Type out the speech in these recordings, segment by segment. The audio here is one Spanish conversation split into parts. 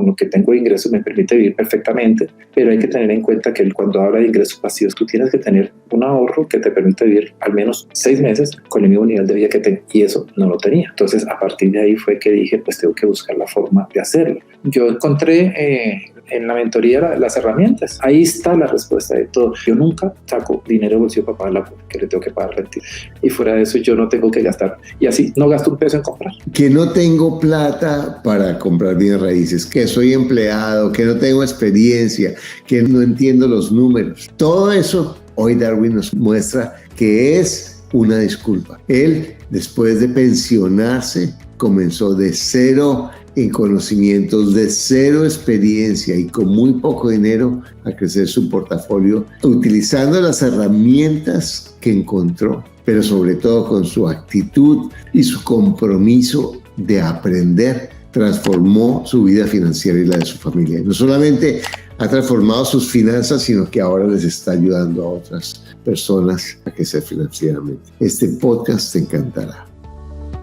con lo que tengo de ingresos me permite vivir perfectamente, pero hay que tener en cuenta que cuando habla de ingresos pasivos, tú tienes que tener un ahorro que te permita vivir al menos 6 meses con el mismo nivel de vida que tengo, y eso no lo tenía. Entonces, a partir de ahí fue que dije, pues tengo que buscar la forma de hacerlo. Yo encontré en la mentoría las herramientas. Ahí está la respuesta de todo. Yo nunca saco dinero de bolsillo para pagar la cuota que le tengo que pagar renting. Y fuera de eso, yo no tengo que gastar. Y así no gasto un peso en comprar. Que no tengo plata para comprar bienes raíces, que soy empleado, que no tengo experiencia, que no entiendo los números. Todo eso, hoy Darwin nos muestra que es una disculpa. Él, después de pensionarse, comenzó de cero en conocimientos, de cero experiencia y con muy poco dinero a crecer su portafolio, utilizando las herramientas que encontró, pero sobre todo con su actitud y su compromiso de aprender, transformó su vida financiera y la de su familia. No solamente ha transformado sus finanzas, sino que ahora les está ayudando a otras personas a crecer financieramente. Este podcast te encantará.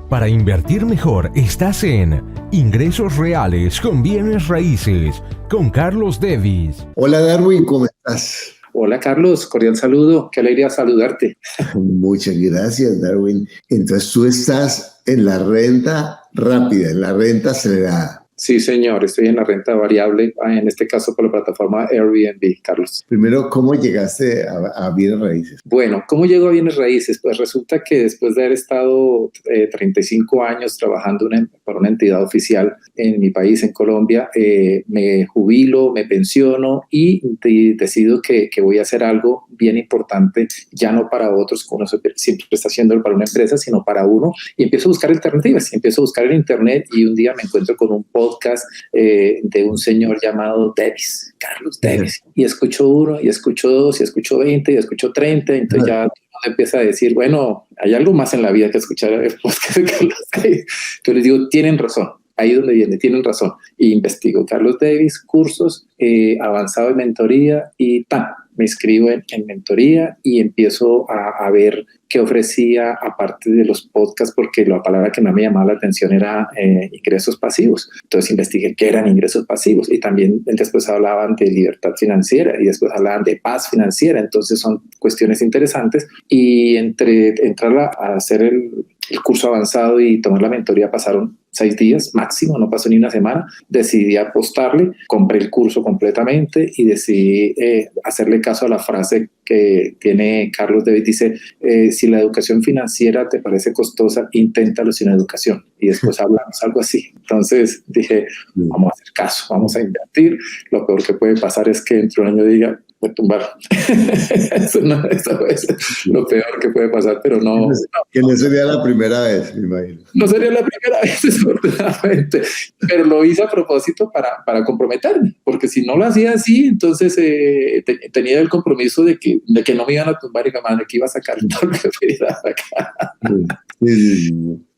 Para invertir mejor, estás en Ingresos Reales con Bienes Raíces, con Carlos Davis. Hola Darwin, ¿cómo estás? Hola Carlos, cordial saludo, qué alegría saludarte. Muchas gracias Darwin. Entonces tú estás en la renta rápida, en la renta acelerada. Sí, señor, estoy en la renta variable, en este caso por la plataforma Airbnb, Carlos. Primero, ¿cómo llegaste a bienes raíces? Bueno, ¿cómo llego a bienes raíces? Pues resulta que después de haber estado 35 años trabajando para una entidad oficial en mi país, en Colombia, me jubilo, me pensiono y decido que voy a hacer algo bien importante, ya no para otros, como uno siempre está haciéndolo para una empresa, sino para uno, y empiezo a buscar alternativas, empiezo a buscar en internet y un día me encuentro con un podcast de un señor llamado Davis, Carlos Davis, y escucho uno, y escucho dos, y escucho 20, y escucho 30, entonces ya empieza a decir, bueno, hay algo más en la vida que escuchar el podcast de Carlos Davis. Yo les digo, tienen razón. Ahí es donde viene, tienen razón. Y investigo Carlos Davis, cursos, avanzado en mentoría y me inscribo en mentoría y empiezo a ver qué ofrecía aparte de los podcasts, porque la palabra que más me llamaba la atención era ingresos pasivos. Entonces investigué qué eran ingresos pasivos y también después hablaban de libertad financiera y después hablaban de paz financiera. Entonces son cuestiones interesantes y entre entrar a hacer el curso avanzado y tomar la mentoría pasaron 6 días máximo, no pasó ni una semana. Decidí apostarle, compré el curso completamente y decidí hacerle caso a la frase que tiene Carlos Davis. Dice, si la educación financiera te parece costosa, inténtalo sin educación. Y después hablamos algo así. Entonces dije, vamos a hacer caso, vamos a invertir. Lo peor que puede pasar es que dentro de un año diga, voy a tumbar. Eso es lo peor que puede pasar, pero no. Que no sería la primera vez, me imagino. No sería la primera vez, desafortunadamente, pero lo hice a propósito para comprometerme, porque si no lo hacía así, entonces tenía el compromiso de que no me iban a tumbar y que iba a sacar todo lo que me iba a sacar. Sí.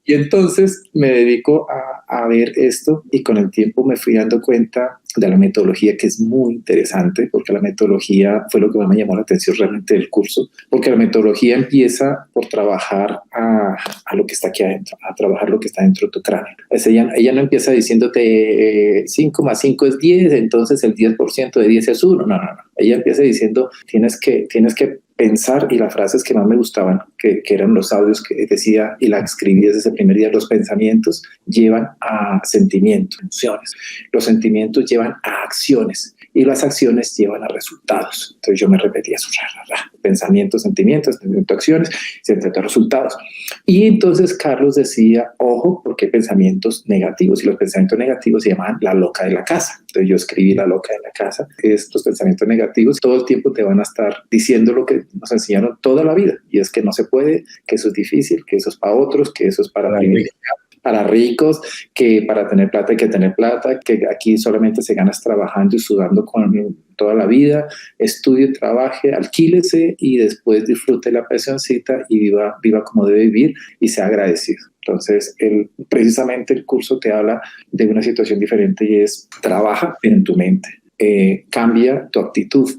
Y entonces me dedico a ver esto y con el tiempo me fui dando cuenta de la metodología, que es muy interesante, porque la metodología fue lo que más me llamó la atención realmente del curso, porque la metodología empieza por trabajar a lo que está aquí adentro, a trabajar lo que está dentro de tu cráneo. Ella no empieza diciéndote 5 más 5 es 10, entonces el 10% de 10 es 1. No. Ella empieza diciendo, tienes que pensar, y las frases que más me gustaban, que eran los audios que decía y la escribí desde ese primer día, los pensamientos llevan a sentimientos, emociones. Los sentimientos llevan a acciones y las acciones llevan a resultados. Entonces yo me repetía eso, pensamientos, sentimientos, acciones, resultados. Y entonces Carlos decía, ojo, porque hay pensamientos negativos, y los pensamientos negativos se llaman la loca de la casa. Entonces yo escribí la loca de la casa. Estos pensamientos negativos todo el tiempo te van a estar diciendo lo que nos enseñaron toda la vida, y es que no se puede, que eso es difícil, que eso es para otros, que eso es para ricos, que para tener plata hay que tener plata, que aquí solamente se gana trabajando y sudando con toda la vida. Estudie, trabaje, alquílese y después disfrute la pensioncita y viva como debe vivir y sea agradecido. Entonces, precisamente el curso te habla de una situación diferente y es: trabaja en tu mente, cambia tu actitud,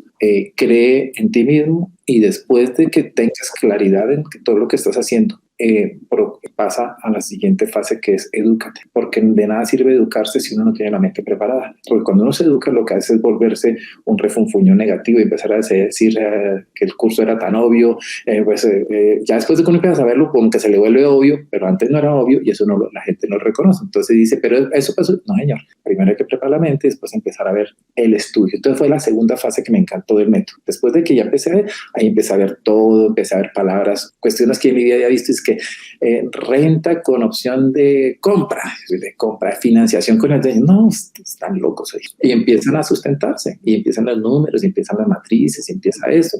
cree en ti mismo, y después de que tengas claridad en todo lo que estás haciendo, pasa a la siguiente fase, que es edúcate, porque de nada sirve educarse si uno no tiene la mente preparada, porque cuando uno se educa lo que hace es volverse un refunfuño negativo y empezar a decir que el curso era tan obvio, ya después de que uno empieza a saberlo, como que se le vuelve obvio, pero antes no era obvio y eso la gente no lo reconoce, entonces dice, pero eso pasó, no señor, primero hay que preparar la mente y después empezar a ver el estudio. Entonces fue la segunda fase que me encantó del método. Después de que ya empecé a ver, ahí empecé a ver todo, empecé a ver palabras, cuestiones que en mi vida había visto, es que renta con opción de compra, financiación con el... No, están locos ahí. Y empiezan a sustentarse, y empiezan los números, y empiezan las matrices, y empieza eso.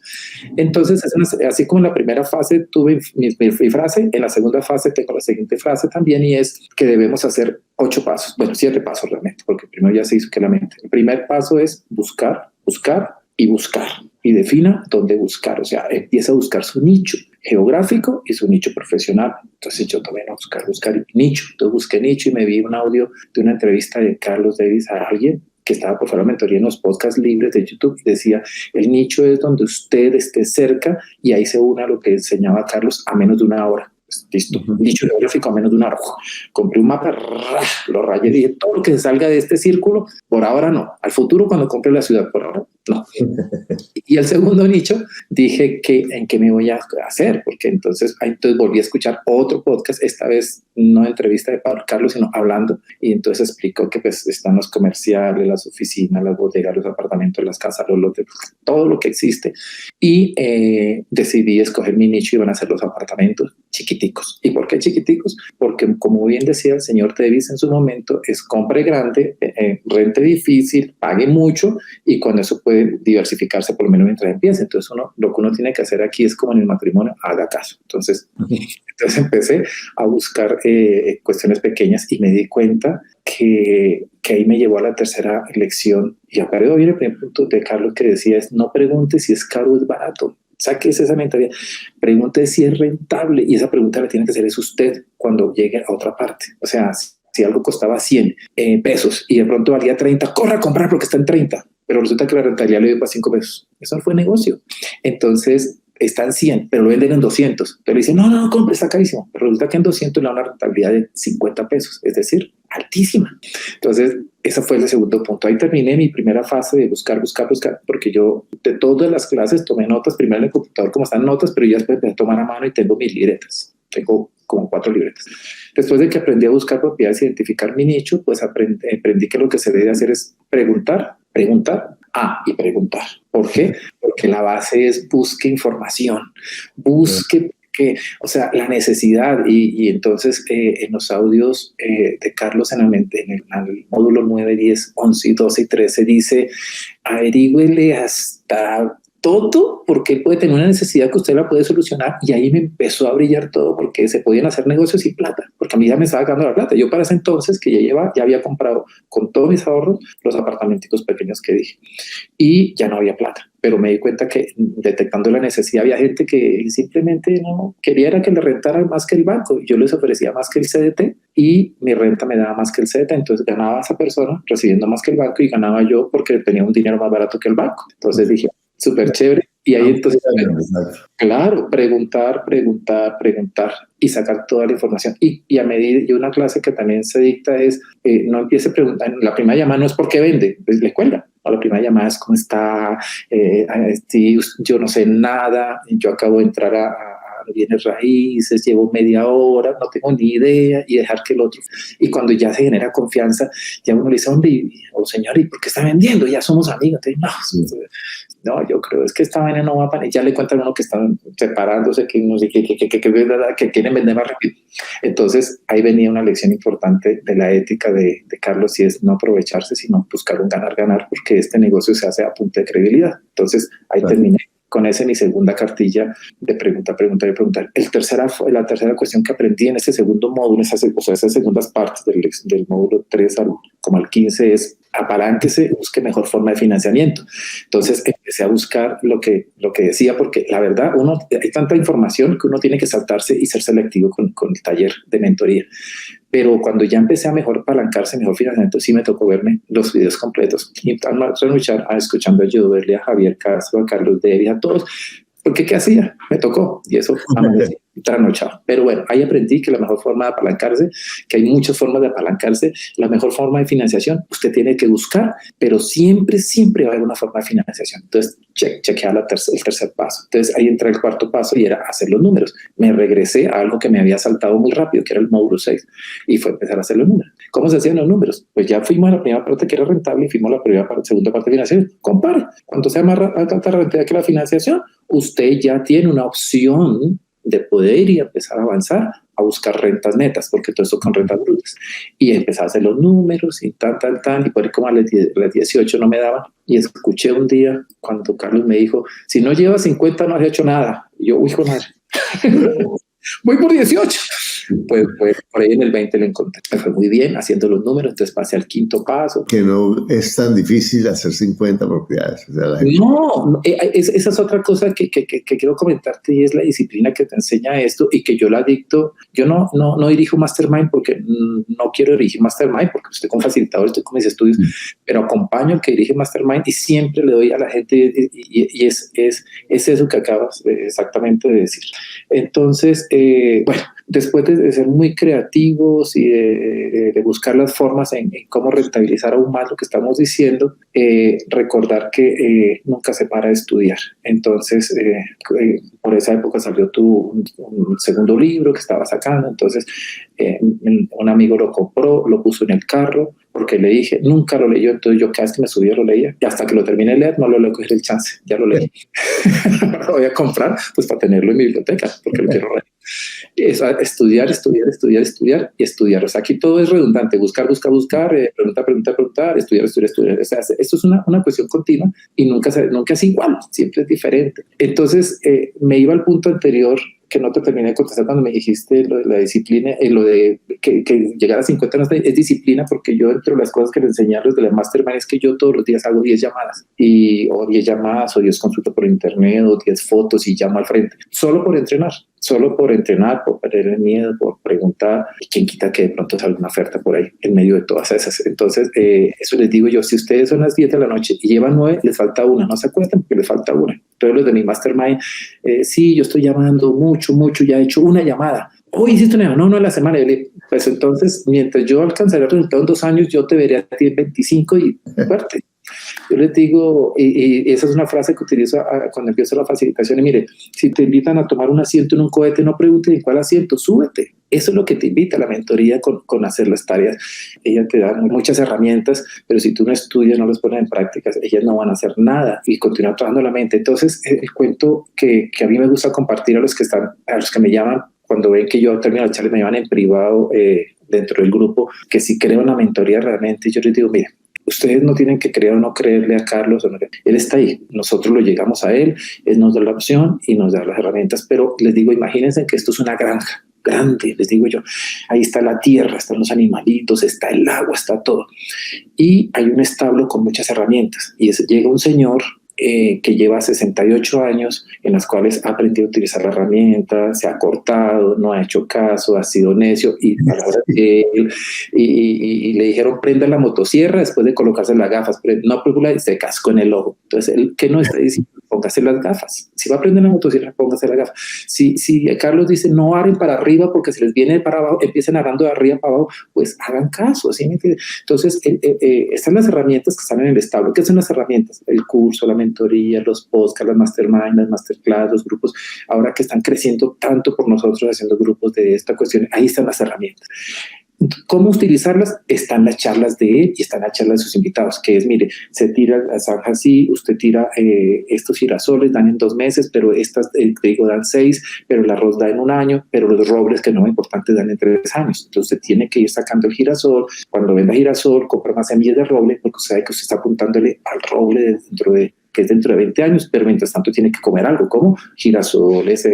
Entonces, así como en la primera fase tuve mi frase, en la segunda fase tengo la siguiente frase también, y es que debemos hacer 8 pasos, bueno, 7 pasos realmente, porque primero ya se hizo que la mente. El primer paso es buscar, buscar y buscar. Y defina dónde buscar, o sea, empieza a buscar su nicho geográfico y su nicho profesional. Entonces yo también a buscar nicho. Entonces busqué nicho y me vi un audio de una entrevista de Carlos Davis a alguien que estaba por fuera de la mentoría en los podcasts libres de YouTube y decía, el nicho es donde usted esté cerca, y ahí se une a lo que enseñaba Carlos a menos de una hora. Listo, nicho geográfico a menos de una hora. Compré un mapa, lo rayé y dije, todo lo que se salga de este círculo, por ahora no. Al futuro, cuando compre la ciudad, por ahora no. Y el segundo nicho, dije que en qué me voy a hacer, porque entonces volví a escuchar otro podcast, esta vez no entrevista de Pablo Carlos, sino hablando, y entonces explicó que pues están los comerciales, las oficinas, las bodegas, los apartamentos, las casas, los lotes, todo lo que existe, y decidí escoger mi nicho y van a ser los apartamentos chiquiticos. ¿Y por qué chiquiticos? Porque, como bien decía el señor Davis en su momento, es compre grande, rente difícil, pague mucho, y con eso puede diversificarse por lo menos mientras empiece. Entonces lo que uno tiene que hacer aquí es como en el matrimonio, haga caso. Entonces empecé a buscar cuestiones pequeñas y me di cuenta que ahí me llevó a la tercera lección. Y acá viene el primer punto de Carlos, que decía es: no pregunte si es caro o es barato. Saques esa mentalidad, pregunte si es rentable, y esa pregunta la tiene que hacer es usted cuando llegue a otra parte. O sea, si algo costaba 100 pesos y de pronto valía 30, corra a comprar porque está en 30, pero resulta que la rentabilidad le dio para 5 pesos. Eso no fue negocio. Entonces está en 100, pero lo venden en 200. Pero le dicen, no, compre, está carísimo. Pero resulta que en 200 le da una rentabilidad de 50 pesos, es decir, altísima. Entonces, ese fue el segundo punto. Ahí terminé mi primera fase de buscar, porque yo de todas las clases tomé notas, primero en el computador como están notas, pero ya después empecé a tomar a mano y tengo mis libretas. Tengo como 4 libretas. Después de que aprendí a buscar propiedades, identificar mi nicho, pues aprendí que lo que se debe hacer es preguntar y preguntar. ¿Por qué? Porque la base es busque información, busque, o sea, la necesidad. Y entonces en los audios de Carlos en el módulo 9, 10, 11, 12 y 13 dice, averigüele hasta todo, porque él puede tener una necesidad que usted la puede solucionar. Y ahí me empezó a brillar todo, porque se podían hacer negocios sin plata, porque a mí ya me estaba ganando la plata. Yo para ese entonces que ya había comprado con todos mis ahorros los apartamenticos pequeños que dije, y ya no había plata. Pero me di cuenta que detectando la necesidad había gente que simplemente no quería era que le rentara más que el banco. Yo les ofrecía más que el CDT y mi renta me daba más que el CDT. Entonces ganaba esa persona recibiendo más que el banco y ganaba yo porque tenía un dinero más barato que el banco. Entonces dije, súper chévere. Y ahí entonces, claro, preguntar y sacar toda la información. Y a medida, y una clase que también se dicta es, no empiece a preguntar, la primera llamada no es por qué vende, le cuelga. La primera llamada es cómo está, yo no sé nada, yo acabo de entrar a bienes raíces, llevo media hora, no tengo ni idea, y dejar que el otro. Y cuando ya se genera confianza, ya uno le dice, hombre, señor, ¿y por qué está vendiendo? Ya somos amigos. Entonces, no, yo creo es que esta vaina no va para... Ya le cuentan a uno que están separándose, que no sé que quieren vender más rápido. Entonces ahí venía una lección importante de la ética de Carlos, y es no aprovecharse, sino buscar un ganar-ganar, porque este negocio se hace a punta de credibilidad. Entonces ahí terminé con esa mi segunda cartilla de preguntar. La tercera cuestión que aprendí en ese segundo módulo, esas segundas partes del módulo 3 como al 15 es apalánquese, busque mejor forma de financiamiento. Entonces empecé a buscar lo que decía, porque la verdad hay tanta información que uno tiene que saltarse y ser selectivo con el taller de mentoría. Pero cuando ya empecé a mejor apalancarse, mejor financiamiento, sí me tocó verme los videos completos y escuchando a Joderle, a Javier Castro, a Carlos Davis, a todos, porque ¿qué hacía? Me tocó, y eso trasnochado. Pero bueno, ahí aprendí que la mejor forma de apalancarse, que hay muchas formas de apalancarse, la mejor forma de financiación, usted tiene que buscar, pero siempre va a haber una forma de financiación. Entonces, chequear el tercer paso. Entonces, ahí entra el cuarto paso y era hacer los números. Me regresé a algo que me había saltado muy rápido, que era el módulo 6, y fue empezar a hacer los números. ¿Cómo se hacían los números? Pues ya fuimos a la primera parte que era rentable y fuimos a la segunda parte de financiación. Compare, cuando sea más alta rentabilidad que la financiación, usted ya tiene una opción de poder y empezar a avanzar a buscar rentas netas, porque todo esto con rentas brutas. Y empecé a hacer los números y y por ahí como a las 18 no me daban. Y escuché un día cuando Carlos me dijo, si no llevas 50 no has hecho nada. Y yo, uy, hijo de madre, voy por 18. Pues por ahí en el 20 lo encontré. Me fue muy bien haciendo los números, entonces pasé al quinto paso. Que no es tan difícil hacer 50 propiedades. O sea, no, esa es otra cosa que quiero comentarte y es la disciplina que te enseña esto y que yo la dicto. Yo no dirijo Mastermind porque no quiero dirigir Mastermind porque estoy con facilitadores, estoy con mis estudios, pero acompaño al que dirige Mastermind y siempre le doy a la gente y es eso que acabas exactamente de decir. Entonces, bueno, después de ser muy creativos y de buscar las formas en cómo rentabilizar aún más lo que estamos diciendo, recordar que nunca se para de estudiar. Entonces, por esa época salió un segundo libro que estaba sacando, entonces un amigo lo compró, lo puso en el carro, porque le dije, nunca lo leyó, entonces yo cada vez que me subía lo leía, y hasta que lo terminé de leer no lo leo coger el chance, ya lo leí. Ahora lo voy a comprar pues para tenerlo en mi biblioteca, porque lo quiero leer. Es estudiar, y estudiar. O sea, aquí todo es redundante, buscar, preguntar, estudiar. O sea, esto es una cuestión continua y nunca es igual, siempre es diferente. Entonces, me iba al punto anterior que no te terminé de contestar cuando me dijiste lo de la disciplina, lo de que llegar a 50 no es disciplina, porque yo entre las cosas que le enseñé a los de la Mastermind es que yo todos los días hago 10 llamadas, o 10 consultas por internet, o 10 fotos y llamo al frente, solo por entrenar, por perder el miedo, por preguntar, y quién quita que de pronto salga una oferta por ahí en medio de todas esas. Entonces, eso les digo yo, si ustedes son las 10 de la noche y llevan 9, les falta una, no se acuestan porque les falta una. Entonces los de mi Mastermind, sí, yo estoy llamando mucho, ya he hecho una llamada. Hoy hiciste una llamada, no, a la semana. Pues entonces, mientras yo alcanzaré el resultado en 2 años, yo te veré a ti en 25 y fuerte. Yo les digo, y esa es una frase que utilizo cuando empiezo la facilitación, y mire, si te invitan a tomar un asiento en un cohete, no preguntes en cuál asiento, súbete. Eso es lo que te invita a la mentoría con hacer las tareas. Ella te da muchas herramientas, pero si tú no estudias, no las pones en prácticas, ellas no van a hacer nada y continuar trabajando la mente. Entonces, el cuento que a mí me gusta compartir a los que me llaman, cuando ven que yo termino la charla, me llaman en privado dentro del grupo, que si creo en la mentoría realmente, yo les digo, mire, ustedes no tienen que creer o no creerle a Carlos. Él está ahí. Nosotros lo llegamos a él nos da la opción y nos da las herramientas. Pero les digo, imagínense que esto es una granja grande, les digo yo. Ahí está la tierra, están los animalitos, está el agua, está todo. Y hay un establo con muchas herramientas. Y llega un señor que lleva 68 años en las cuales ha aprendido a utilizar la herramienta, se ha cortado, no ha hecho caso, ha sido necio y le dijeron prenda la motosierra después de colocarse las gafas, no y se cascó en el ojo. Entonces, ¿qué no está diciendo? Póngase las gafas. Si va a prender la motosierra, póngase las gafas. Si Carlos dice no aren para arriba porque se les viene para abajo, empiecen arando de arriba para abajo, pues hagan caso. ¿Sí? Entonces, están las herramientas que están en el establo. ¿Qué son las herramientas? El curso, la mentoría, los podcasts, las mastermind, las masterclass, los grupos, ahora que están creciendo tanto por nosotros haciendo grupos de esta cuestión, ahí están las herramientas. ¿Cómo utilizarlas? Están las charlas de él y están las charlas de sus invitados, que es, mire, se tira la zanja así, usted tira estos girasoles, dan en 2 meses, pero estas, te digo, dan 6, pero el arroz da en 1 año, pero los robles, que no es importante, dan en 3 años. Entonces, usted tiene que ir sacando el girasol. Cuando venda girasol, compra más semillas de roble, porque sabe que usted está apuntándole al roble que es dentro de 20 años, pero mientras tanto tiene que comer algo, como girasoles,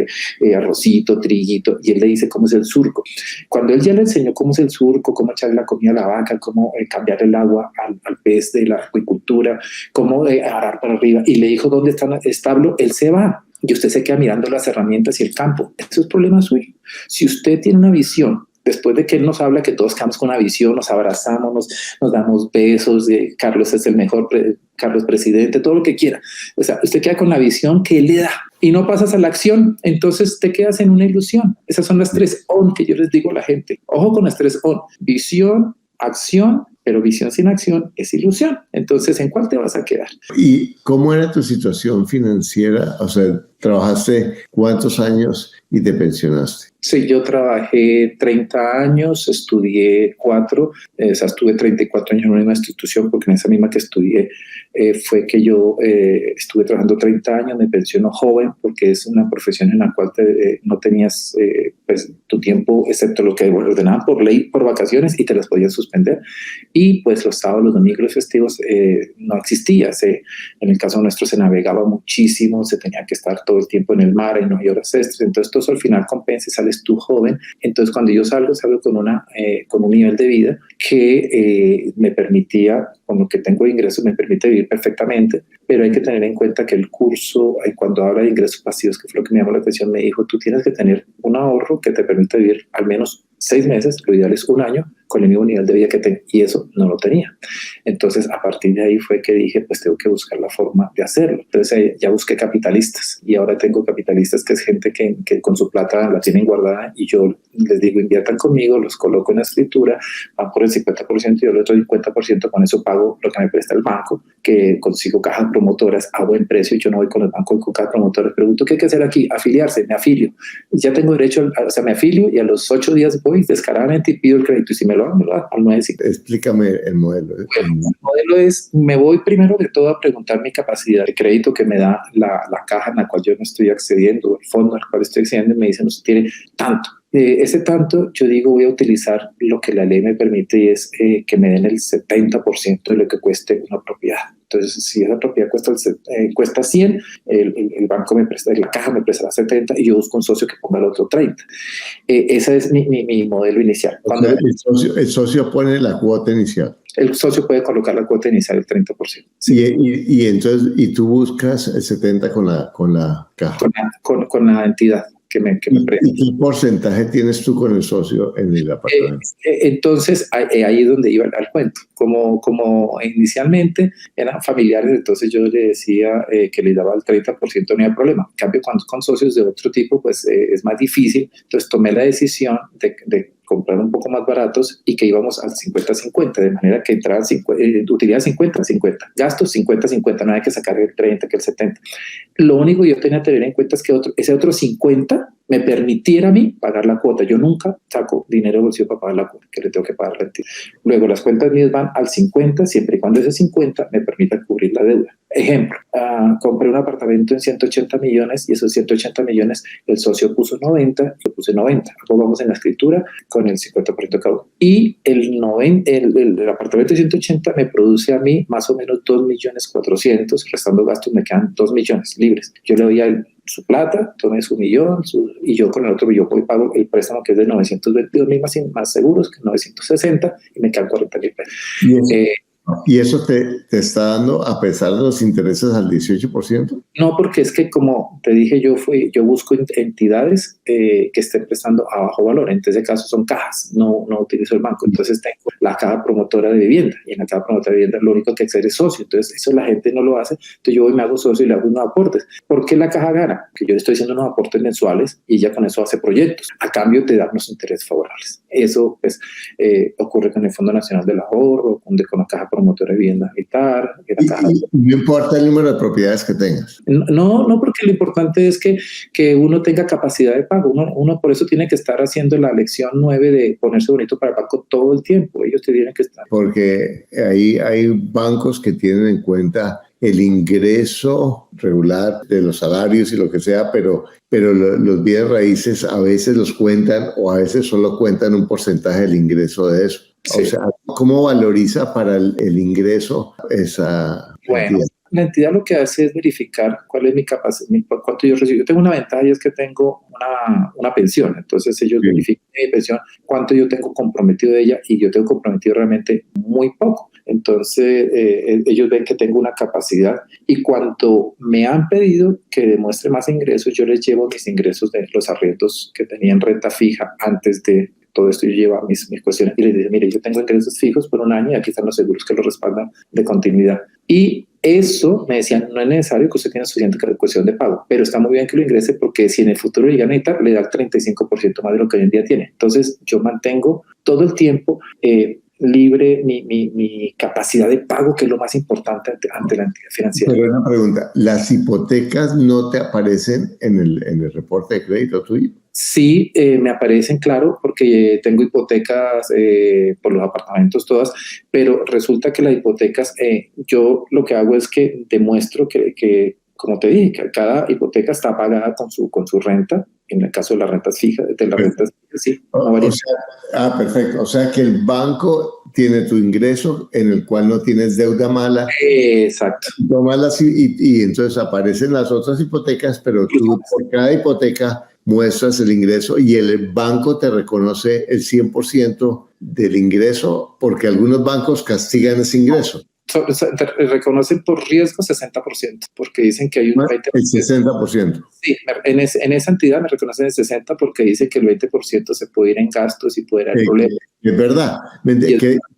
arrocito, triguito, y él le dice cómo es el surco. Cuando él ya le enseñó cómo es el surco, cómo echarle la comida a la vaca, cómo cambiar el agua al pez de la acuicultura, cómo arar para arriba, y le dijo dónde está el establo, él se va. Y usted se queda mirando las herramientas y el campo. Eso es problema suyo. Si usted tiene una visión después de que él nos habla, que todos quedamos con una visión, nos abrazamos, nos damos besos, Carlos es el mejor, Carlos presidente, todo lo que quiera. O sea, usted queda con la visión que él le da y no pasas a la acción, entonces te quedas en una ilusión. Esas son las 3 ON que yo les digo a la gente. Ojo con las 3 ON: visión, acción, pero visión sin acción es ilusión. Entonces, ¿en cuál te vas a quedar? ¿Y cómo era tu situación financiera? O sea, ¿trabajaste cuántos años y te pensionaste? Sí, yo trabajé 30 años, estudié 4, o sea, estuve 34 años en una misma institución, porque en esa misma que estudié fue que yo estuve trabajando 30 años, me pensiono joven, porque es una profesión en la cual no tenías pues, tu tiempo, excepto lo que ordenaban por ley, por vacaciones, y te las podían suspender. Y pues los sábados, los domingos, los festivos no existía. En el caso nuestro se navegaba muchísimo, se tenía que estar todo el tiempo en el mar y no hay horas extras. Entonces todo eso al final compensa y sales tú joven. Entonces cuando yo salgo con un nivel de vida que me permitía, con lo que tengo de ingresos, me permite vivir perfectamente. Pero hay que tener en cuenta que el curso, cuando habla de ingresos pasivos, que fue lo que me llamó la atención, me dijo, tú tienes que tener un ahorro que te permita vivir al menos 6 meses, lo ideal es 1 año, con el mismo nivel de vida que tengo, y eso no lo tenía. Entonces, a partir de ahí fue que dije, pues tengo que buscar la forma de hacerlo. Entonces, ya busqué capitalistas, y ahora tengo capitalistas que es gente que con su plata la tienen guardada, y yo les digo, inviertan conmigo, los coloco en la escritura, van por el 50% y yo el otro 50%, con eso pago lo que me presta el banco, que consigo cajas promotoras a buen precio. Yo no voy con el banco con cajas promotoras, pregunto, ¿qué hay que hacer aquí? Afiliarse, me afilio. Ya tengo derecho, o sea, me afilio y a los 8 días voy descaradamente y pido el crédito, y si me lo dan, al 9.5. Explícame el modelo. Bueno, el modelo es, me voy primero de todo a preguntar mi capacidad de crédito que me da la caja en la cual yo no estoy accediendo, el fondo al cual estoy accediendo, y me dicen, usted tiene tanto. Ese tanto, yo digo, voy a utilizar lo que la ley me permite, y es que me den el 70% de lo que cueste una propiedad. Entonces, si esa propiedad cuesta 100, el banco me presta, la caja me prestará 70, y yo busco un socio que ponga el otro 30. Ese es mi modelo inicial. Cuando el socio pone la cuota inicial. El socio puede colocar la cuota inicial del 30%. Sí. Y entonces, ¿y tú buscas el 70% con la caja? Con la entidad que me presta. ¿Y qué porcentaje tienes tú con el socio en el apartamento? Entonces, ahí es donde iba al cuento. Como inicialmente eran familiares, entonces yo le decía que le daba el 30%, no había problema. En cambio, cuando con socios de otro tipo, pues es más difícil. Entonces tomé la decisión de comprar un poco más baratos y que íbamos al 50-50, de manera que entraban utilidad 50-50, gastos 50-50, no hay que sacar el 30 que el 70. Lo único que yo tenía que tener en cuenta es que ese otro 50 me permitiera a mí pagar la cuota. Yo nunca saco dinero de bolsillo para pagar la cuota, que le tengo que pagar la entidad. Luego las cuentas mías van al 50, siempre y cuando ese 50 me permita cubrir la deuda. Ejemplo, compré un apartamento en 180 millones y esos 180 millones el socio puso 90, yo puse 90. Luego vamos en la escritura con el 50% cada uno. Y el apartamento de 180 me produce a mí más o menos 2.400.000, restando gastos me quedan 2 millones libres. Yo le doy a él su plata, tome su millón, y yo con el otro yo voy pago el préstamo, que es de 922.000 más seguros, que 960, y me quedan 40.000 pesos. ¿Y eso te está dando a pesar de los intereses al 18%? No, porque es que, como te dije, yo busco entidades que estén prestando a bajo valor. En ese caso son cajas, no utilizo el banco. Entonces tengo la caja promotora de vivienda, y en la caja promotora de vivienda lo único que accede es socio. Entonces eso la gente no lo hace. Entonces yo voy y me hago socio y le hago unos aportes. ¿Por qué la caja gana? Que yo le estoy haciendo unos aportes mensuales y ella con eso hace proyectos. A cambio te da unos intereses favorables. Eso pues ocurre con el Fondo Nacional del Ahorro, con la caja promotora de vivienda militar. No importa el número de propiedades que tengas. No, porque lo importante es que uno tenga capacidad de pago. Uno por eso tiene que estar haciendo la lección 9 de ponerse bonito para el banco todo el tiempo. Ellos tienen que estar. Porque hay bancos que tienen en cuenta el ingreso regular de los salarios y lo que sea, pero los bienes raíces a veces los cuentan, o a veces solo cuentan un porcentaje del ingreso de eso. Sí. O sea, ¿cómo valoriza para el ingreso esa entidad? La entidad lo que hace es verificar cuál es mi capacidad, cuánto yo recibo. Yo tengo una ventaja, y es que tengo una pensión. Entonces ellos verifican mi pensión, cuánto yo tengo comprometido de ella, y yo tengo comprometido realmente muy poco. Entonces ellos ven que tengo una capacidad, y cuando me han pedido que demuestre más ingresos, yo les llevo mis ingresos de los arriendos que tenían renta fija antes de todo esto yo llevo mis cuestiones y les digo, mire, yo tengo ingresos fijos por un año y aquí están los seguros que lo respaldan de continuidad. Y eso me decían, no es necesario que usted tenga suficiente cuestión de pago, pero está muy bien que lo ingrese porque si en el futuro llega a necesitar, le da el 35% más de lo que hoy en día tiene. Entonces yo mantengo todo el tiempo libre mi capacidad de pago, que es lo más importante ante la entidad financiera. Pero una pregunta, ¿las hipotecas no te aparecen en el reporte de crédito tuyo? Sí, me aparecen, claro, porque tengo hipotecas por los apartamentos todas, pero resulta que las hipotecas, yo lo que hago es que demuestro que como te dije, que cada hipoteca está pagada con su renta, en el caso de las rentas fijas, sí. Perfecto. O sea que el banco tiene tu ingreso en el cual no tienes deuda mala. Exacto. Y entonces aparecen las otras hipotecas, pero tú por cada hipoteca muestras el ingreso y el banco te reconoce el 100% del ingreso, porque algunos bancos castigan ese ingreso. Te reconocen por riesgo 60%, porque dicen que hay un 20%. El 60%. Sí, en esa entidad me reconocen el 60% porque dicen que el 20% se puede ir en gastos y puede haber problemas. Es verdad,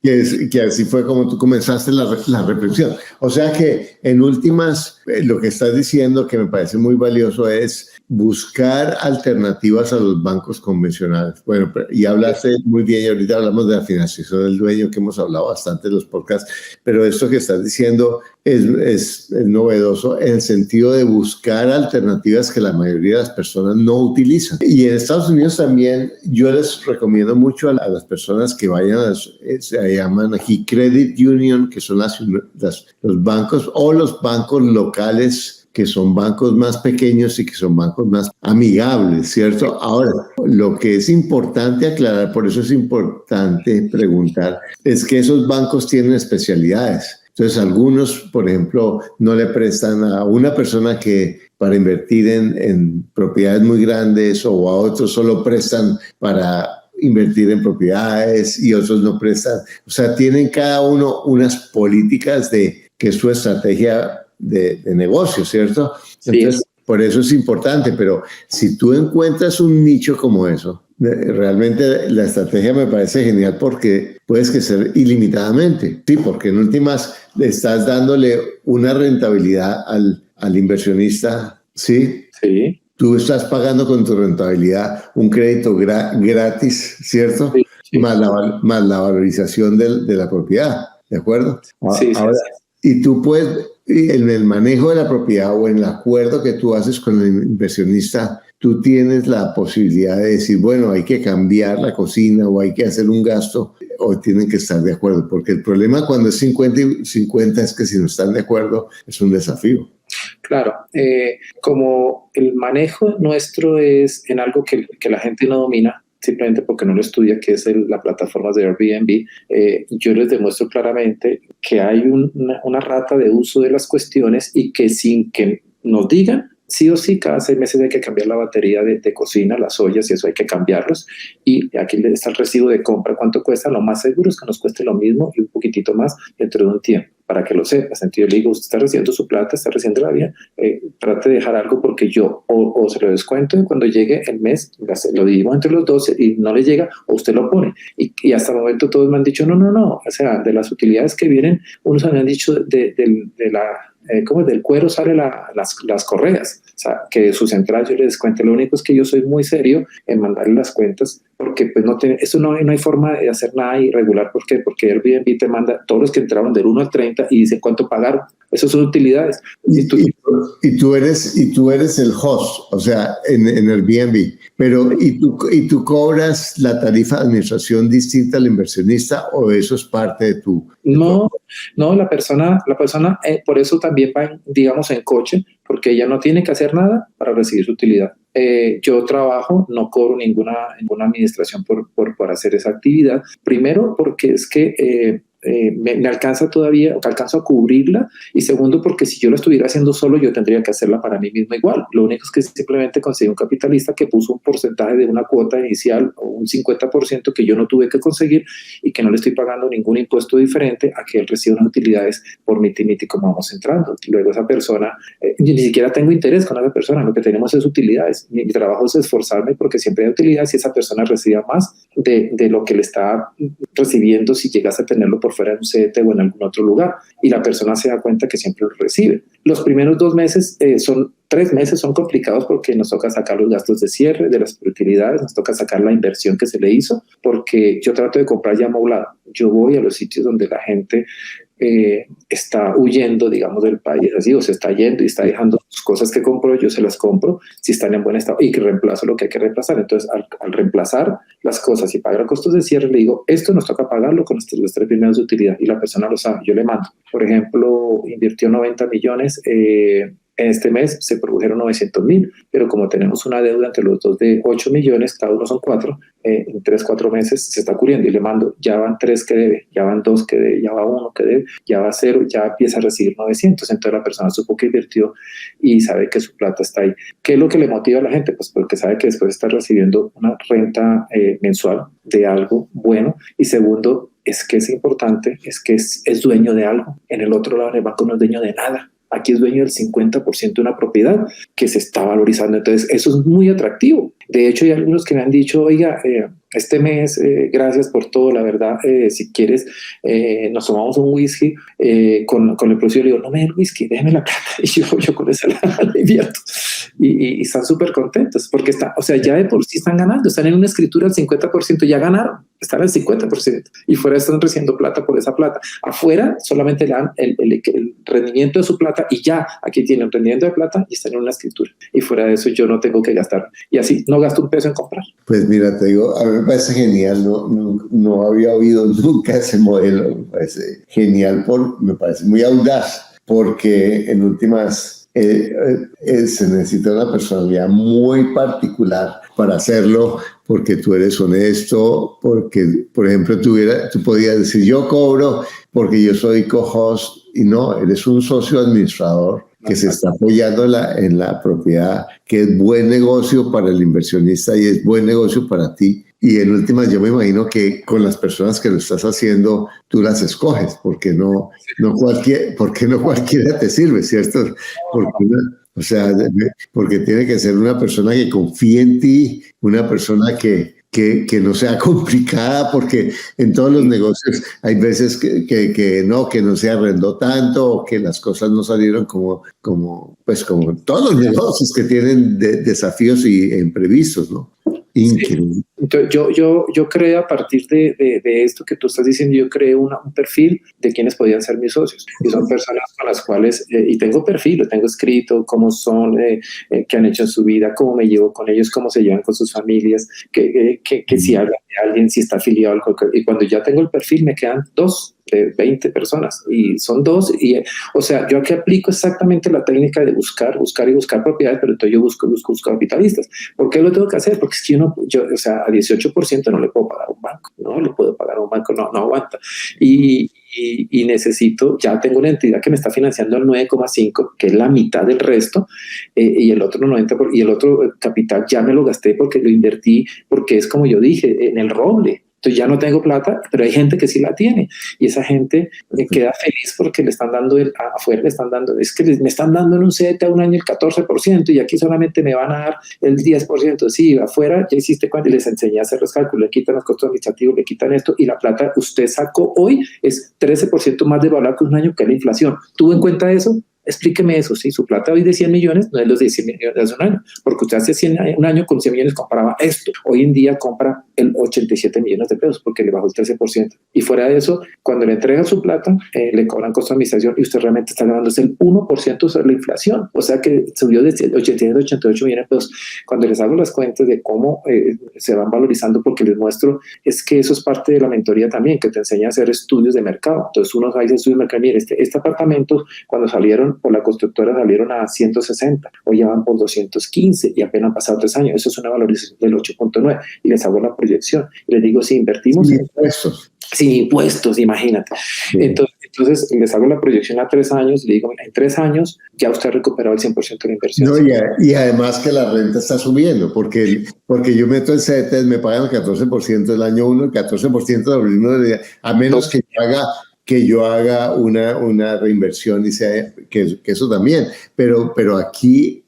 que así fue como tú comenzaste la reflexión. O sea que en últimas, lo que estás diciendo que me parece muy valioso es buscar alternativas a los bancos convencionales. Bueno, y hablaste muy bien y ahorita hablamos de la financiación del dueño, que hemos hablado bastante en los podcasts, pero esto que estás diciendo es novedoso en el sentido de buscar alternativas que la mayoría de las personas no utilizan. Y en Estados Unidos también yo les recomiendo mucho a las personas que vayan, se llaman aquí Credit Union, que son los bancos o los bancos locales, que son bancos más pequeños y que son bancos más amigables, ¿cierto? Ahora, lo que es importante aclarar, por eso es importante preguntar, es que esos bancos tienen especialidades. Entonces, algunos, por ejemplo, no le prestan a una persona que para invertir en propiedades muy grandes, o a otros solo prestan para invertir en propiedades y otros no prestan. O sea, tienen cada uno unas políticas que es su estrategia de negocio, ¿cierto? Entonces, sí. Por eso es importante, pero si tú encuentras un nicho como eso, realmente la estrategia me parece genial porque puedes crecer ilimitadamente. Sí, porque en últimas le estás dándole una rentabilidad al inversionista, ¿sí? Sí. Tú estás pagando con tu rentabilidad un crédito gratis, ¿cierto? Sí, sí. Más la valorización de la propiedad, ¿de acuerdo? Sí, ahora, sí. Y tú puedes, en el manejo de la propiedad o en el acuerdo que tú haces con el inversionista, tú tienes la posibilidad de decir, bueno, hay que cambiar la cocina o hay que hacer un gasto, o tienen que estar de acuerdo, porque el problema cuando es 50 y 50 es que si no están de acuerdo es un desafío. Claro, como el manejo nuestro es en algo que la gente no domina, simplemente porque no lo estudia, que es la plataforma de Airbnb, yo les demuestro claramente que hay una rata de uso de las cuestiones y que sin que nos digan, sí o sí, cada 6 meses hay que cambiar la batería de cocina, las ollas, y eso hay que cambiarlos. Y aquí está el recibo de compra, ¿cuánto cuesta? Lo más seguro es que nos cueste lo mismo y un poquitito más dentro de un tiempo, para que lo sepas. Entonces yo le digo, usted está recibiendo su plata, está recibiendo la vida, trate de dejar algo porque yo o se lo descuento y cuando llegue el mes lo dividimos entre los dos y no le llega, o usted lo pone. Y hasta el momento todos me han dicho, no, o sea, de las utilidades que vienen, unos me han dicho como del cuero salen las correas, o sea, que de su central yo les descuente. Lo único es que yo soy muy serio en mandarle las cuentas, porque pues no hay forma de hacer nada irregular. ¿Por qué? Porque Airbnb te manda todos los que entraron del 1 al 30 y dice cuánto pagaron. Esas son utilidades. Y tú eres el host, o sea, en Airbnb, pero ¿y tú cobras la tarifa de administración distinta al inversionista o eso es parte de tu? No, la persona, por eso también va, digamos, en coche, porque ella no tiene que hacer nada para recibir su utilidad. Yo trabajo, no cobro ninguna administración por hacer esa actividad. Primero, porque es que me alcanza todavía, alcanzo a cubrirla, y segundo, porque si yo la estuviera haciendo solo, yo tendría que hacerla para mí mismo igual. Lo único es que simplemente conseguí un capitalista que puso un porcentaje de una cuota inicial o un 50% que yo no tuve que conseguir y que no le estoy pagando ningún impuesto diferente a que él reciba unas utilidades por miti como vamos entrando. Luego esa persona, ni siquiera tengo interés con esa persona, lo que tenemos es utilidades. Mi trabajo es esforzarme porque siempre hay utilidades y esa persona reciba más de lo que le está recibiendo si llegas a tenerlo por fuera de un CDT o en algún otro lugar, y la persona se da cuenta que siempre lo recibe. Los primeros 2 meses 3 meses son complicados porque nos toca sacar los gastos de cierre de las utilidades, nos toca sacar la inversión que se le hizo, porque yo trato de comprar ya amoblado. Yo voy a los sitios donde la gente está huyendo, digamos, del país, así, o se está yendo y está dejando sus cosas que compro, yo se las compro si están en buen estado y que reemplazo lo que hay que reemplazar. Entonces, al reemplazar las cosas y pagar costos de cierre, le digo, esto nos toca pagarlo con los 3 primeros de utilidad, y la persona lo sabe. Yo le mando, por ejemplo, invirtió 90 millones, en este mes se produjeron 900.000, pero como tenemos una deuda entre los dos de 8 millones, cada uno son 4, en 3-4 meses se está cubriendo, y le mando, ya van 3 que debe, ya van 2 que debe, ya va 1 que debe, ya va 0, ya empieza a recibir 900. Entonces la persona supo que invirtió y sabe que su plata está ahí. ¿Qué es lo que le motiva a la gente? Pues porque sabe que después está recibiendo una renta mensual de algo bueno, y segundo, es que es importante, es que es dueño de algo. En el otro lado, en el banco, no es dueño de nada. Aquí es dueño del 50% de una propiedad que se está valorizando. Entonces, eso es muy atractivo. De hecho, hay algunos que me han dicho, oiga, este mes, gracias por todo, la verdad, si quieres, nos tomamos un whisky con el precio. Yo le digo, no me den whisky, déjeme la plata, y yo con esa la invierto. Y están súper contentos porque o sea, ya de por sí están ganando, están en una escritura al 50%, ya ganaron, están al 50%, y fuera están recibiendo plata por esa plata. Afuera solamente le dan el rendimiento de su plata, y ya aquí tienen rendimiento de plata y están en una escritura, y fuera de eso yo no tengo que gastar, y así no gasto un peso en comprar. Pues mira, te digo, a mí me parece genial, no había oído nunca ese modelo, me parece genial, me parece muy audaz, porque en últimas se necesita una personalidad muy particular para hacerlo, porque tú eres honesto, porque, por ejemplo, tú podías decir, yo cobro porque yo soy co-host, y no, eres un socio administrador que se está apoyando en la propiedad, que es buen negocio para el inversionista y es buen negocio para ti. Y en últimas, yo me imagino que con las personas que lo estás haciendo, tú las escoges, porque no cualquiera te sirve, ¿cierto? Porque tiene que ser una persona que confíe en ti, una persona que no sea complicada, porque en todos los negocios hay veces que no se arrendó tanto, o que las cosas no salieron como todos los negocios que tienen desafíos y imprevistos, ¿no? Increíble. Sí. Entonces, yo creé, a partir de esto que tú estás diciendo, yo creé un perfil de quienes podían ser mis socios, y son personas con las cuales, y tengo perfil, lo tengo escrito, cómo son, qué han hecho en su vida, cómo me llevo con ellos, cómo se llevan con sus familias, que si hablan de alguien, si está afiliado al, y cuando ya tengo el perfil me quedan 2 de 20 personas, y son 2, y o sea, yo aquí aplico exactamente la técnica de buscar propiedades, pero entonces yo busco capitalistas. ¿Por qué lo tengo que hacer? Porque es que o sea, a 18% no le puedo pagar a un banco, no aguanta, y necesito, ya tengo una entidad que me está financiando al 9,5, que es la mitad del resto, y el otro 90%, y el otro capital ya me lo gasté porque lo invertí, porque es como yo dije, en el roble. Entonces ya no tengo plata, pero hay gente que sí la tiene, y esa gente me queda feliz porque le están dando afuera, es que me están dando en un CDT a un año el 14%, y aquí solamente me van a dar el 10%. Sí, afuera ya hiciste cuando les enseñé a hacer los cálculos, le quitan los costos administrativos, le quitan esto, y la plata usted sacó hoy es 13% más de valor que un año, que la inflación. ¿Tuvo en cuenta eso? Explíqueme eso, si su plata hoy de 100 millones no es los de 100 millones de hace un año, porque usted hace un año con 100 millones compraba esto, hoy en día compra el 87 millones de pesos porque le bajó el 13%, y fuera de eso, cuando le entregan su plata, le cobran costo de administración, y usted realmente está ganándose el 1% sobre la inflación, o sea que subió de 87 a 88 millones de pesos. Cuando les hago las cuentas de cómo se van valorizando, porque les muestro, es que eso es parte de la mentoría también, que te enseña a hacer estudios de mercado. Entonces uno hace estudios de mercado, mire, este apartamento cuando salieron por la constructora salieron a 160, hoy ya van por 215 y apenas han pasado 3 años. Eso es una valorización del 8.9 y les hago la proyección. Y les digo, si invertimos... Sin impuestos. Sin impuestos, imagínate. Sí. Entonces, les hago la proyección a 3 años, le digo, mira, en 3 años ya usted ha recuperado el 100% de la inversión. No, y además que la renta está subiendo, porque yo meto el CETES, me pagan el 14% del año 1, el 14% del mismo, a menos que yo haga una reinversión y sea que eso también. Pero aquí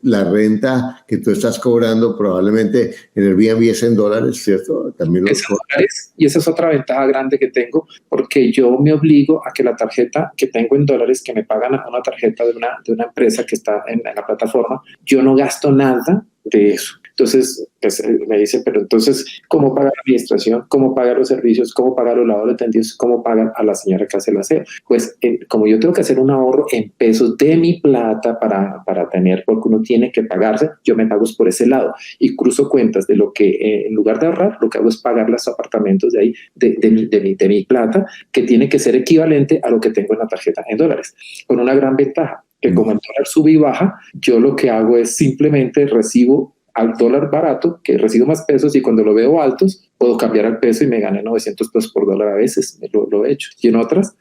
la renta que tú estás cobrando probablemente en el Airbnb es en dólares, ¿cierto? También es en dólares, y esa es otra ventaja grande que tengo, porque yo me obligo a que la tarjeta que tengo en dólares, que me pagan a una tarjeta de una empresa que está en la plataforma, yo no gasto nada de eso. Entonces, pues, me dice, pero entonces, ¿cómo paga la administración? ¿Cómo paga los servicios? ¿Cómo paga los lavadores tendidos? ¿Cómo pagan a la señora que hace el aseo? Pues, como yo tengo que hacer un ahorro en pesos de mi plata para tener, porque uno tiene que pagarse, yo me pago por ese lado y cruzo cuentas de lo que, en lugar de ahorrar, lo que hago es pagar los apartamentos de ahí, de mi plata, que tiene que ser equivalente a lo que tengo en la tarjeta en dólares, con una gran ventaja, que como el dólar sube y baja, yo lo que hago es simplemente recibo al dólar barato, que recibo más pesos, y cuando lo veo altos, puedo cambiar al peso y me gané 900 pesos por dólar a veces, lo he hecho. Y en otras,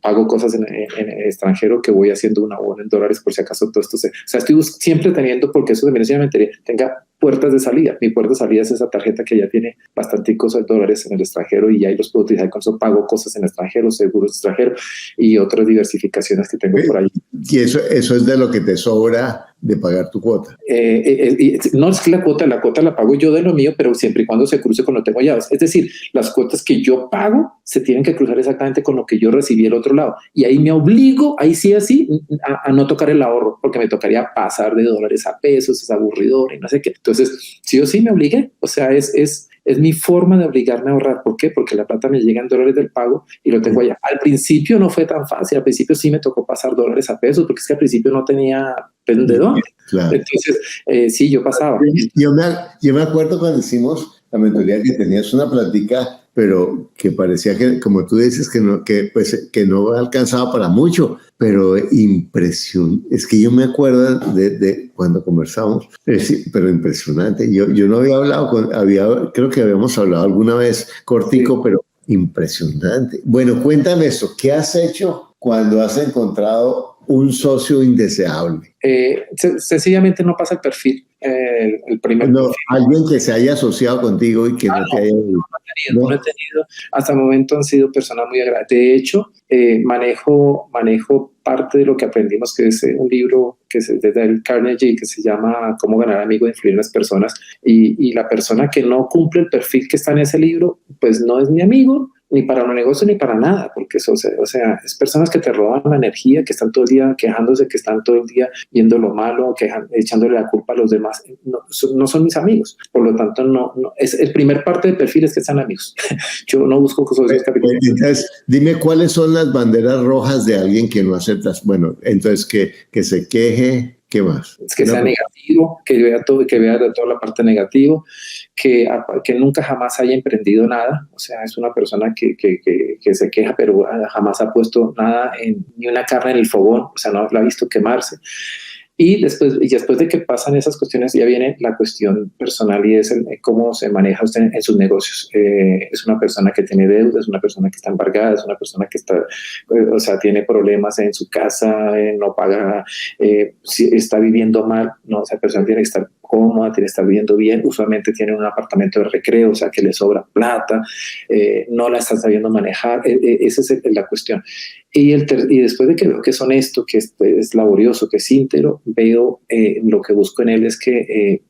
pago cosas en extranjero que voy haciendo un abono en dólares por si acaso todo esto o sea, estoy siempre teniendo, porque eso de tenga puertas de salida. Mi puerta de salida es esa tarjeta que ya tiene bastante cosas de dólares en el extranjero y ahí los puedo utilizar, con eso pago cosas en el extranjero, seguros extranjeros y otras diversificaciones que tengo por ahí. Y eso es de lo que te sobra de pagar tu cuota. No es que la cuota la pago yo de lo mío, pero siempre y cuando se cruce con lo que tengo llaves. Es decir, las cuotas que yo pago se tienen que cruzar exactamente con lo que yo recibí del otro lado. Y ahí me obligo, ahí sí así, a no tocar el ahorro, porque me tocaría pasar de dólares a pesos, es aburridor y no sé qué. Entonces, sí o sí me obligué. O sea, es mi forma de obligarme a ahorrar. ¿Por qué? Porque la plata me llega en dólares del pago y lo tengo allá. Al principio no fue tan fácil. Al principio sí me tocó pasar dólares a pesos, porque es que al principio no tenía de dónde. Claro. Entonces, sí, yo pasaba. Yo me acuerdo cuando hicimos la mentoría que tenías una plática, pero que parecía que, como tú dices, que no alcanzaba para mucho, pero impresión. Es que yo me acuerdo de cuando conversamos, pero impresionante. Yo no había hablado creo que habíamos hablado alguna vez cortico, sí, pero impresionante. Bueno, cuéntame esto, ¿qué has hecho cuando has encontrado un socio indeseable? Sencillamente no pasa el perfil. El primer perfil. Alguien que se haya asociado contigo y que no te haya... No he tenido. Hasta el momento han sido personas muy agradables. De hecho, manejo parte de lo que aprendimos, que es un libro que es de Dale Carnegie, que se llama Cómo ganar amigos e influir en las personas. Y la persona que no cumple el perfil que está en ese libro, pues no es mi amigo, ni para los negocios ni para nada, porque eso, o sea, es personas que te roban la energía, que están todo el día quejándose, que están todo el día viendo lo malo, echándole la culpa a los demás. No son mis amigos. Por lo tanto, no es el primer parte del perfil es que están amigos. Yo no busco socios capitalistas. Entonces, dime cuáles son las banderas rojas de alguien que no aceptas. Bueno, entonces que se queje. ¿Qué más? Es que sea negativo, que vea de toda la parte negativa, que nunca jamás haya emprendido nada. O sea, es una persona que se queja, pero jamás ha puesto nada, ni una carne en el fogón. O sea, no la ha visto quemarse. Y después de que pasan esas cuestiones, ya viene la cuestión personal y es cómo se maneja usted en sus negocios. Es una persona que tiene deudas, es una persona que está embargada, es una persona que tiene problemas en su casa, no paga, si está viviendo mal, no, esa persona tiene que estar cómoda, tiene que estar viviendo bien, usualmente tiene un apartamento de recreo, o sea, que le sobra plata, no la está sabiendo manejar, esa es la cuestión. Y después de que veo que es honesto, que es laborioso, que es íntegro, veo lo que busco en él es que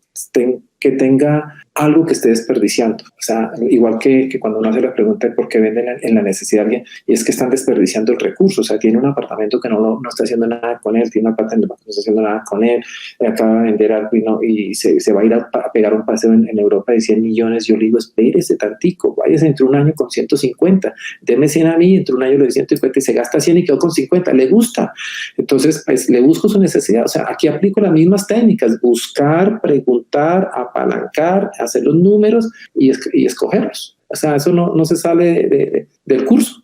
tenga algo que esté desperdiciando. O sea, igual que cuando uno hace la pregunta de por qué venden en la necesidad de alguien, y es que están desperdiciando el recurso. O sea, tiene un apartamento que no está haciendo nada con él, tiene un apartamento que no está haciendo nada con él, acaba de vender algo y se va a ir a pegar un paseo en Europa de 100 millones. Yo le digo, espérese tantico, váyase entre un año con 150, deme 100 a mí, entre un año le doy 150 y se gasta 100 y quedó con 50, le gusta. Entonces, pues le busco su necesidad. O sea, aquí aplico las mismas técnicas, buscar, preguntar, apalancar, hacer los números y escogerlos. O sea, eso no se sale del curso.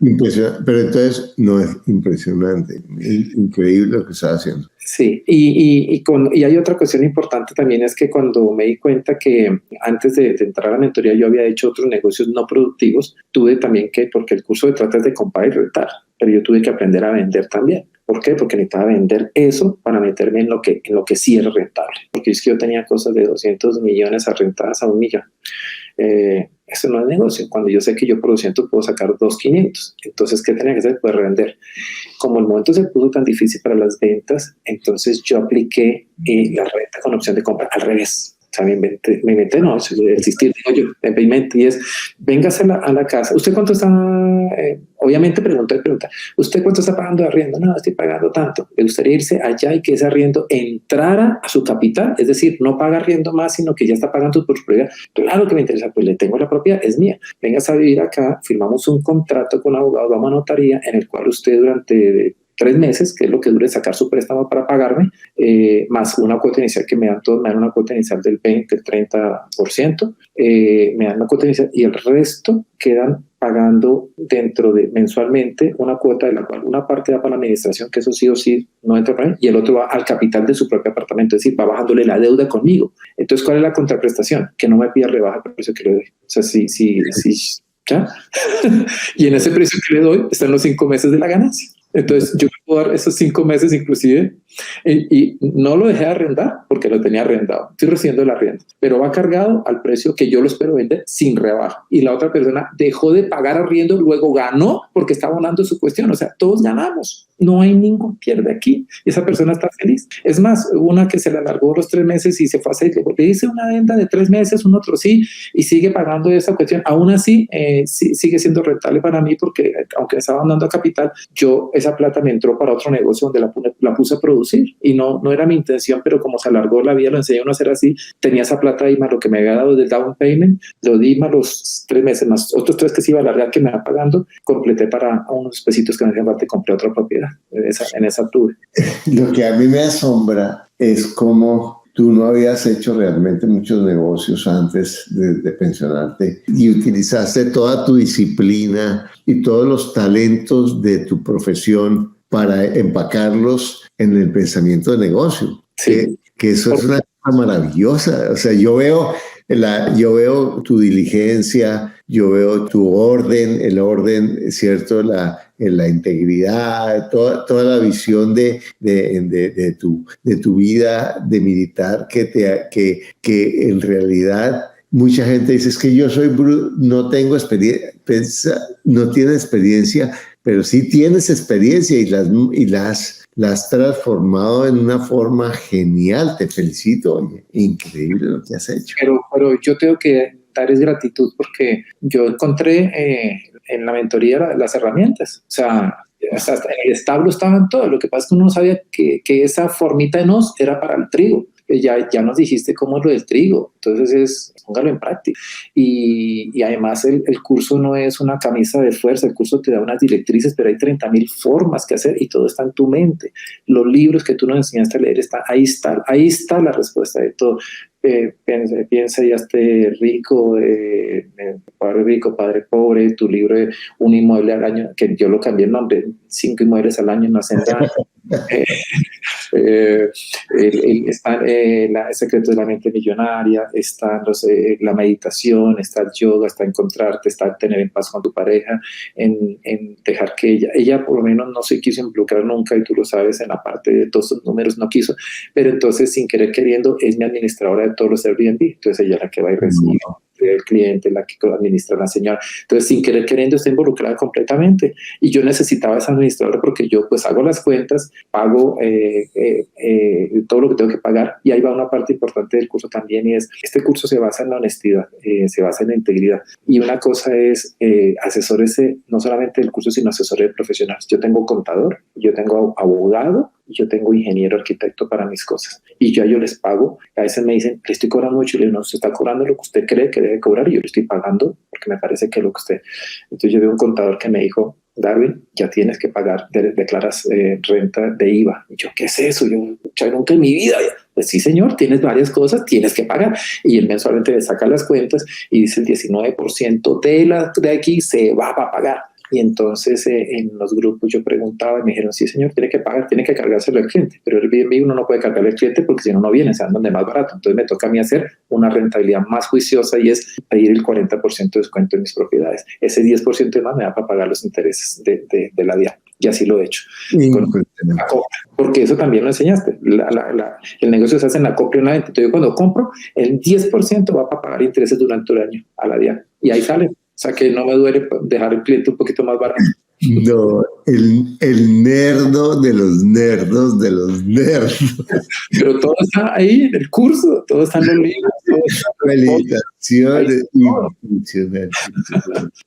Impresionante, pero entonces no es impresionante, es increíble lo que está haciendo. Sí, y hay otra cuestión importante también, es que cuando me di cuenta que antes de entrar a la mentoría yo había hecho otros negocios no productivos, tuve también que, porque el curso de trata es de comprar y rentar, pero yo tuve que aprender a vender también. ¿Por qué? Porque necesitaba vender eso para meterme en lo que sí era rentable. Porque es que yo tenía cosas de 200 millones arrentadas a 1 millón. Eso no es negocio. Cuando yo sé que yo por 200 puedo sacar 2,500. Entonces, ¿qué tenía que hacer? Pues revender. Como el momento se puso tan difícil para las ventas, entonces yo apliqué la renta con opción de compra al revés. O sea, me inventé, no, eso es existir, digo yo, me inventé, y es, véngase a la casa. ¿Usted cuánto está? Obviamente pregunta, ¿usted cuánto está pagando de arriendo? No, estoy pagando tanto. Me gustaría irse allá y que ese arriendo entrara a su capital, es decir, no paga arriendo más, sino que ya está pagando por su propiedad. Claro que me interesa, pues le tengo la propiedad, es mía. Véngase a vivir acá, firmamos un contrato con abogado, vamos a notaría, en el cual usted durante 3 meses, que es lo que dure sacar su préstamo para pagarme, más una cuota inicial que me dan todos, me dan una cuota inicial del 20, el 30%, me dan una cuota inicial y el resto quedan pagando dentro de mensualmente una cuota de la cual una parte va para la administración, que eso sí o sí no entra para mí, y el otro va al capital de su propio apartamento, es decir, va bajándole la deuda conmigo. Entonces, ¿cuál es la contraprestación? Que no me pida rebaja por el precio que le doy. O sea, sí, ¿ya? Y en ese precio que le doy están los 5 meses de la ganancia. Entonces yo puedo dar esos 5 meses inclusive y no lo dejé de arrendar porque lo tenía arrendado. Estoy recibiendo el arriendo, pero va cargado al precio que yo lo espero vender sin rebaja. Y la otra persona dejó de pagar arriendo, luego ganó porque está abonando su cuestión. O sea, todos ganamos. No hay ningún pierde aquí. Esa persona está feliz. Es más, una que se le alargó los 3 meses y se fue a 6, le hice una venta de 3 meses, un otro sí, y sigue pagando esa cuestión. Aún así, sigue siendo rentable para mí porque aunque estaba abonando a capital, esa plata me entró para otro negocio donde la puse a producir y no era mi intención, pero como se alargó la vida, lo enseñé a uno a hacer así, tenía esa plata ahí más lo que me había dado del down payment, lo di más los 3 meses, más otros 3 que se iba a alargar que me va pagando, completé para unos pesitos que me hacían falta y compré otra propiedad. En esa tuve. Lo que a mí me asombra es cómo tú no habías hecho realmente muchos negocios antes de pensionarte y utilizaste toda tu disciplina y todos los talentos de tu profesión para empacarlos en el pensamiento de negocio. Sí. Que eso es una cosa maravillosa. O sea, yo veo tu diligencia, yo veo tu orden, el orden, ¿cierto? La integridad, toda la visión de tu vida de militar que en realidad mucha gente dice, es que yo soy no tengo experiencia, no tiene experiencia, pero sí tienes experiencia y las has transformado en una forma genial. Te felicito, oye, increíble lo que has hecho. Pero yo tengo que dar gratitud porque yo encontré en la mentoría las herramientas. O sea, hasta en el establo estaban todos. Lo que pasa es que uno no sabía que esa formita de nos era para el trigo. Ya nos dijiste cómo es lo del trigo, entonces póngalo en práctica. Y además el curso no es una camisa de fuerza, el curso te da unas directrices, pero hay 30,000 formas que hacer y todo está en tu mente. Los libros que tú nos enseñaste a leer, ahí está la respuesta de todo. Piensa ya esté rico, padre rico, padre pobre, tu libro de un inmueble al año, que yo lo cambié el nombre, 5 inmuebles al año no hacen nada. Están el secreto de la mente millonaria, están la meditación, está el yoga, está encontrarte, está tener en paz con tu pareja, en dejar que ella por lo menos no se quiso involucrar nunca, y tú lo sabes, en la parte de todos los números no quiso, pero entonces sin querer queriendo es mi administradora de todos los Airbnb, entonces ella es la que va y recibe el cliente, la que administra la señora, entonces sin querer queriendo está involucrada completamente, y yo necesitaba esa administradora porque yo pues hago las cuentas, pago todo lo que tengo que pagar, y ahí va una parte importante del curso también, y es, este curso se basa en la honestidad, se basa en la integridad, y una cosa es asesórese, no solamente del curso, sino asesores de profesionales. Yo tengo contador, yo tengo abogado, yo tengo ingeniero arquitecto para mis cosas, y yo les pago. A veces me dicen, le estoy cobrando mucho, y le digo, no, usted está cobrando lo que usted cree que debe cobrar, y yo le estoy pagando porque me parece que lo que usted. Entonces yo veo un contador que me dijo, Darwin, ya tienes que pagar, declaras renta de IVA. Y yo, ¿qué es eso? Yo nunca en mi vida. Pues sí, señor, tienes varias cosas, tienes que pagar. Y él mensualmente le saca las cuentas y dice el 19% de aquí se va a pagar. Y entonces en los grupos yo preguntaba y me dijeron, sí señor, tiene que pagar, tiene que cargárselo al cliente, pero el Airbnb uno no puede cargarle al cliente porque si no, no viene, se dan donde más barato. Entonces me toca a mí hacer una rentabilidad más juiciosa y es pedir el 40% de descuento en mis propiedades. Ese 10% de más me da para pagar los intereses de la DIAN. Y así lo he hecho. Porque eso también lo enseñaste. El negocio se hace en la compra y en la venta. Entonces, yo cuando compro, el 10% va para pagar intereses durante un año a la DIAN. Y ahí sale. O sea que no me duele dejar el cliente un poquito más barato. No, el nerdo de los nerdos de los nerdos. Pero todo está ahí en el curso, todo está en los libros. Felicitaciones.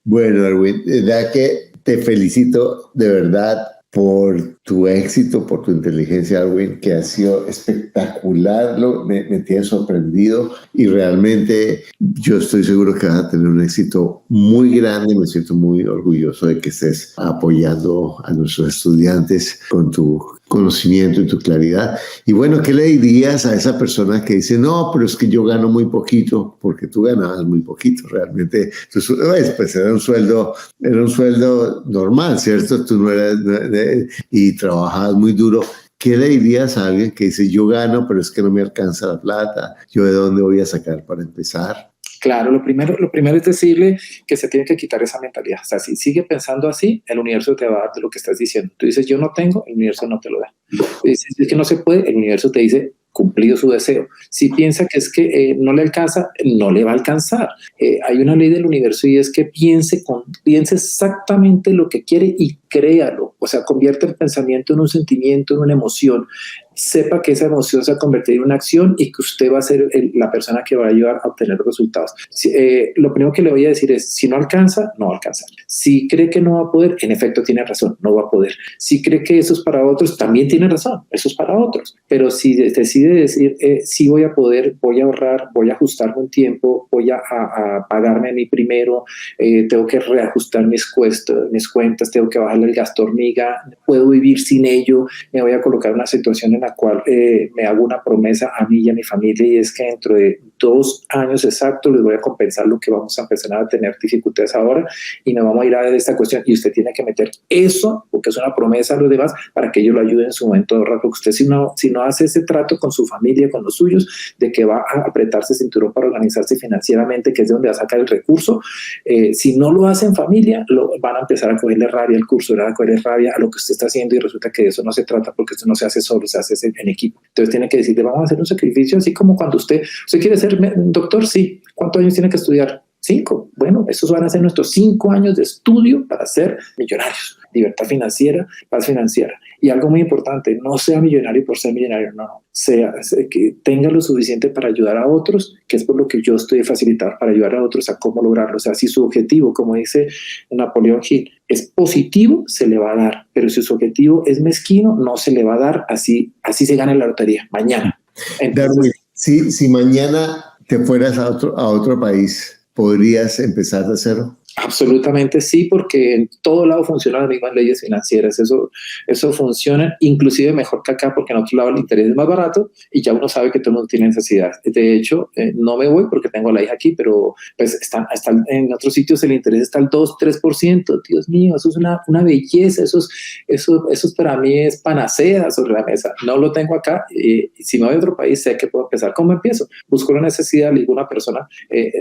Bueno, Darwin, verdad que te felicito de verdad por tu éxito, por tu inteligencia, Darwin, que ha sido espectacular, me tiene sorprendido y realmente yo estoy seguro que vas a tener un éxito muy grande. Me siento muy orgulloso de que estés apoyando a nuestros estudiantes con tu conocimiento y tu claridad. Y bueno, ¿qué le dirías a esa persona que dice, no, pero es que yo gano muy poquito? Porque tú ganabas muy poquito, realmente. Pues era un sueldo normal, ¿cierto? Tú no eras, y trabajabas muy duro. ¿Qué le dirías a alguien que dice, yo gano, pero es que no me alcanza la plata? ¿Yo de dónde voy a sacar para empezar? Claro, lo primero es decirle que se tiene que quitar esa mentalidad. O sea, si sigue pensando así, el universo te va a dar de lo que estás diciendo. Tú dices, yo no tengo, el universo no te lo da. Tú dices, es que no se puede, el universo te dice, cumplido su deseo. Si piensa que es que no le alcanza, no le va a alcanzar. Hay una ley del universo y es que piense exactamente lo que quiere y créalo. O sea, convierte el pensamiento en un sentimiento, en una emoción. Sepa que esa emoción se va a convertir en una acción y que usted va a ser la persona que va a ayudar a obtener resultados. Lo primero que le voy a decir es, si no alcanza, no va a alcanzar. Si cree que no va a poder, en efecto tiene razón, no va a poder. Si cree que eso es para otros, también tiene razón, eso es para otros. Pero si decide decir, sí voy a poder, voy a ahorrar, voy a ajustarme un tiempo, voy a pagarme a mí primero, tengo que reajustar mis cuentas, tengo que bajarle el gasto hormiga, puedo vivir sin ello, me voy a colocar en una situación en la cual me hago una promesa a mí y a mi familia y es que dentro de 2 años exactos les voy a compensar lo que vamos a empezar a tener dificultades ahora y nos vamos a ir a ver esta cuestión y usted tiene que meter eso porque es una promesa a los demás para que ellos lo ayuden en su momento de ahorrar, porque usted si no hace ese trato con su familia, con los suyos, de que va a apretarse el cinturón para organizarse financieramente, que es de donde va a sacar el recurso, si no lo hace en familia, van a empezar a cogerle rabia al curso, van a cogerle rabia a lo que usted está haciendo y resulta que de eso no se trata porque esto no se hace solo, se hace en equipo. Entonces tiene que decirle, vamos a hacer un sacrificio, así como cuando usted quiere ser doctor, sí. ¿Cuántos años tiene que estudiar? 5. Bueno, esos van a ser nuestros 5 años de estudio para ser millonarios. Libertad financiera, paz financiera. Y algo muy importante, no sea millonario por ser millonario, no. Que tenga lo suficiente para ayudar a otros, que es por lo que yo estoy facilitado para ayudar a otros a cómo lograrlo. O sea, si su objetivo, como dice Napoleón Hill, es positivo, se le va a dar. Pero si su objetivo es mezquino, no se le va a dar. Así se gana la lotería, mañana. Entonces, si mañana te fueras a otro país, ¿podrías empezar de cero? Absolutamente sí, porque en todo lado funcionan las mismas leyes financieras. Eso funciona inclusive mejor que acá, porque en otro lado el interés es más barato y ya uno sabe que todo el mundo tiene necesidad. De hecho, no me voy porque tengo a la hija aquí, pero pues están en otros sitios el interés está al 2-3%. Dios mío, eso es una belleza. Eso para mí es panacea sobre la mesa. No lo tengo acá. Si me voy a otro país, sé que puedo empezar. ¿Cómo empiezo? Busco la necesidad, le digo a una persona,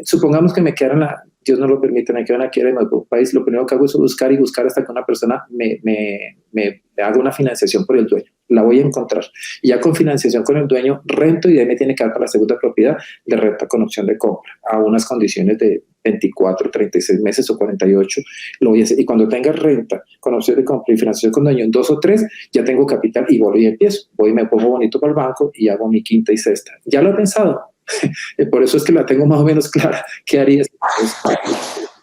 supongamos que me quedaran Dios no lo permite, me quedo aquí en el país, lo primero que hago es buscar hasta que una persona me haga una financiación por el dueño. La voy a encontrar. Y ya con financiación con el dueño, rento y de ahí me tiene que dar para la segunda propiedad de renta con opción de compra a unas condiciones de 24, 36 meses o 48. Lo voy a hacer. Y cuando tenga renta con opción de compra y financiación con dueño en 2 o 3, ya tengo capital y voy y empiezo. Voy y me pongo bonito para el banco y hago mi quinta y sexta. ¿Ya lo he pensado? Por eso es que la tengo más o menos clara. ¿Qué harías?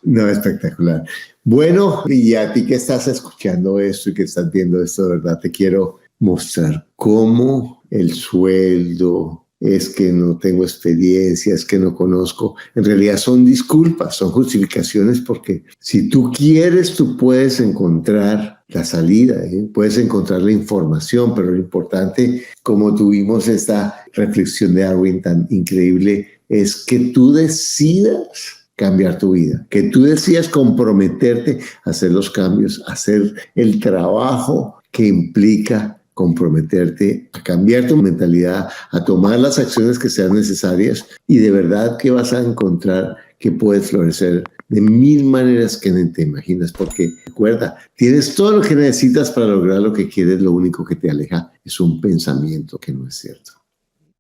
No, espectacular. Bueno, y a ti que estás escuchando esto y que estás viendo esto, de verdad te quiero mostrar cómo el sueldo, es que no tengo experiencia, es que no conozco. En realidad son disculpas, son justificaciones, porque si tú quieres, tú puedes encontrar la salida, puedes encontrar la información, pero lo importante, como tuvimos esta reflexión de Darwin tan increíble, es que tú decidas cambiar tu vida, que tú decidas comprometerte a hacer los cambios, a hacer el trabajo que implica comprometerte a cambiar tu mentalidad, a tomar las acciones que sean necesarias y de verdad que vas a encontrar que puedes florecer de 1000 maneras que ni te imaginas, porque recuerda, tienes todo lo que necesitas para lograr lo que quieres, lo único que te aleja es un pensamiento que no es cierto.